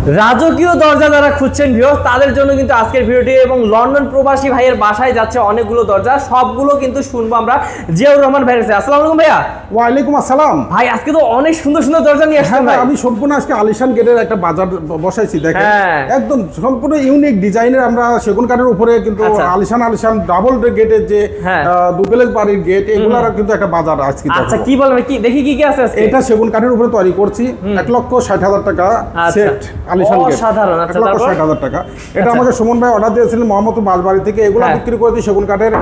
রাজকীয় দরজা যারা খুঁজছেন ভিউয়ার্স তাদের জন্য কিন্তু আজকের ভিডিওটি এবং লন্ডন প্রবাসী ভাইয়ের বাসায় যাচ্ছে অনেকগুলো দরজা, সবগুলো কিন্তু শুনবো আমরা জিয়াউর রহমান ভাইয়ের কাছে। আসসালামু আলাইকুম ভাইয়া। ওয়ালাইকুম আসসালাম ভাই, আজকে তো অনেক সুন্দর সুন্দর দরজা নিয়ে আসছেন ভাই। আমি সম্পূর্ণ আজকে আলিশান গেটের একটা বাজার বসাইছি, দেখেন একদম সম্পূর্ণ ইউনিক ডিজাইনের আমরা সেগুন কাঠের উপরে কিন্তু আলিশান ডাবল গেটের যে ডুপ্লেক্স বাড়ির গেট এগুলোর কিন্তু একটা বাজার আজকে। আচ্ছা, কি বলবেন, কি দেখি কি কি আছে আজকে? এটা সেগুন কাঠের উপরে তৈরি করছি, 1,60,000 টাকা সেট আলিশান গেট, সাধারণ 1,60,000 টাকা। এটা আমাকে সুমন ভাই অর্ডার দিয়েছিলেন মোহাম্মদপুর বাসবাড়ি থেকে। এগুলো বিক্রি করেছি সেগুন কাঠের,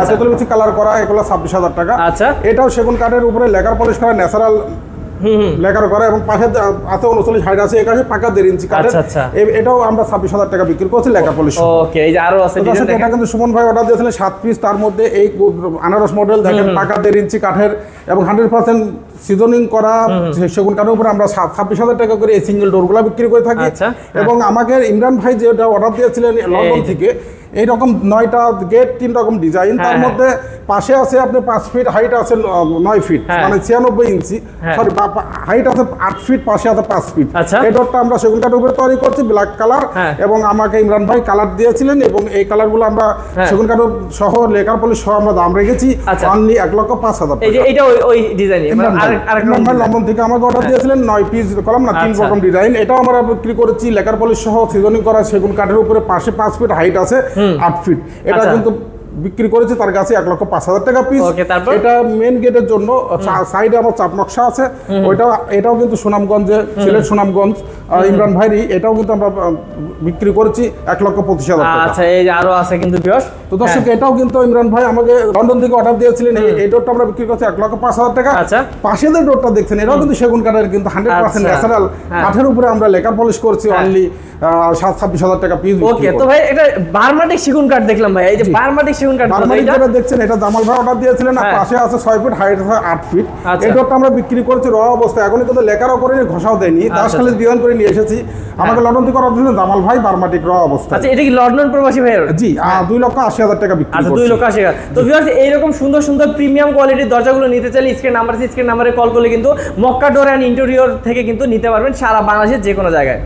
তেতুলমিচি কালার করা, এগুলো 26,000 টাকা। এটাও সেগুন কাঠের উপরে লেকার পলিশ করা, ন্যাচারাল লেকার করা এবং পাশে আছে 39 হাইট আছে, এখানে পাকা 1.5 ইঞ্চি কাঠের। এটাও আমরা 26,000 টাকা বিক্রি করছি লেকার পলিশ। ওকে, এই যে আরো আছে ডিজাইন। এটা কিন্তু সুমন ভাই অর্ডার দিয়েছিলেন 7 পিস, তার মধ্যে এই আনারস মডেল দেখেন পাকা 1.5 ইঞ্চি কাঠের এবং 100% সিজনিং করা সেগুন কাঠের উপরে আমরা 26,000 টাকা করে এই সিঙ্গেল ডোরগুলো বিক্রি করে থাকি। এবং আমাকে ইমরান ভাই যেটা অর্ডার দিয়েছিলেন লন্ডন থেকে, এইরকম 9টা গেট, 3 রকম ডিজাইন, তার মধ্যে পাশে আছে আপনি 5 ফিট, হাইট আছে 9 ফিট, মানে 96 ইঞ্চি, সরি হাইট আছে 8 ফিট, পাশে আছে 5 ফিট। এই ডোরটা আমরা সেগুন কাঠের উপরে তৈরি করছি, ব্ল্যাক কালার। এবং আমাকে ইমরান ভাই কালার দিয়েছিলেন এবং এই কালারগুলো আমরা সেগুন কাঠ সহ লেকার পলিশ সহ আমরা দাম রেখেছি অনলি 1,05,000 টাকা। এটা ওই ডিজাইন ইমরান ভাই লন্ডন থেকে আমাকে অর্ডার দিয়েছিলেন 9 পিস কলাম না 3 রকম ডিজাইন। এটাও আমরা বিক্রি করেছি লেকার পলিশ সহ সিজনিং করা সেগুন কাঠের উপরে, পাশে 5 ফিট, হাইট আছে 8 ফিট। এটা কিন্তু বিক্রি করেছে তার কাছে 1,05,000 টাকা পিস। এটা মেন গেটের জন্য সাইডে আমার চাপ নকশা আছে, এটাও কিন্তু সুনামগঞ্জে, সিলেট সুনামগঞ্জ ইমরান ভাইরি, এটাও কিন্তু আমরা বিক্রি করেছি 1,25,000 টাকা। আচ্ছা, এই যে আরো আছে কিন্তু ভিউয়ার্স। তো দর্শক, এটাও কিন্তু ইমরান ভাই আমাকে লন্ডন থেকে অর্ডার দিয়েছিলেন, এই ডোরটা আমরা বিক্রি করছি 1,05,000 টাকা। পাশে যে ডোরটা দেখছেন এটাও কিন্তু সেগুন কাঠের, কিন্তু 100% ন্যাচারাল কাঠের উপরে আমরা লেকার পলিশ করছি অনলি 26,000 টাকা পিস। ওকে, তো ভাই এটা বার্মাটিক সেগুন কাঠ দেখলাম ভাই, এই যে বার্মাটিক সেগুন কাঠ দেখছেন, এটা জামাল ভাই অর্ডার দিয়েছিলেন, পাশে আছে 6 ফিট, হাইট আছে 8 ফিট। এই ডোরটা আমরা বিক্রি করছি র অবস্থায়, এখনই কিন্তু লেকারও করিনি, ঘষাও দেয়নি, দাস খালি ডিজাইন করে নিয়ে এসেছি। আমাকে লন্ডন থেকে অর্ডার দিয়েছিলেন জামাল ভাই, বার্মাটিক র অবস্থা। আচ্ছা, এটা কি লন্ডন প্রবাসী ভাই? জি, 2,80,000 টাকা বিক্রি করছি। 2,80,000। তো ভিউয়ার্স, এইরকম সুন্দর সুন্দর প্রিমিয়াম কোয়ালিটির দরজাগুলো নিতে চাইলে স্ক্রিন নাম্বার আছে, স্ক্রিন নাম্বারে কল করলে কিন্তু মক্কা ডোর অ্যান্ড ইন্টেরিয়র থেকে কিন্তু নিতে পারবেন সারা বাংলাদেশের যে কোনো জায়গায়।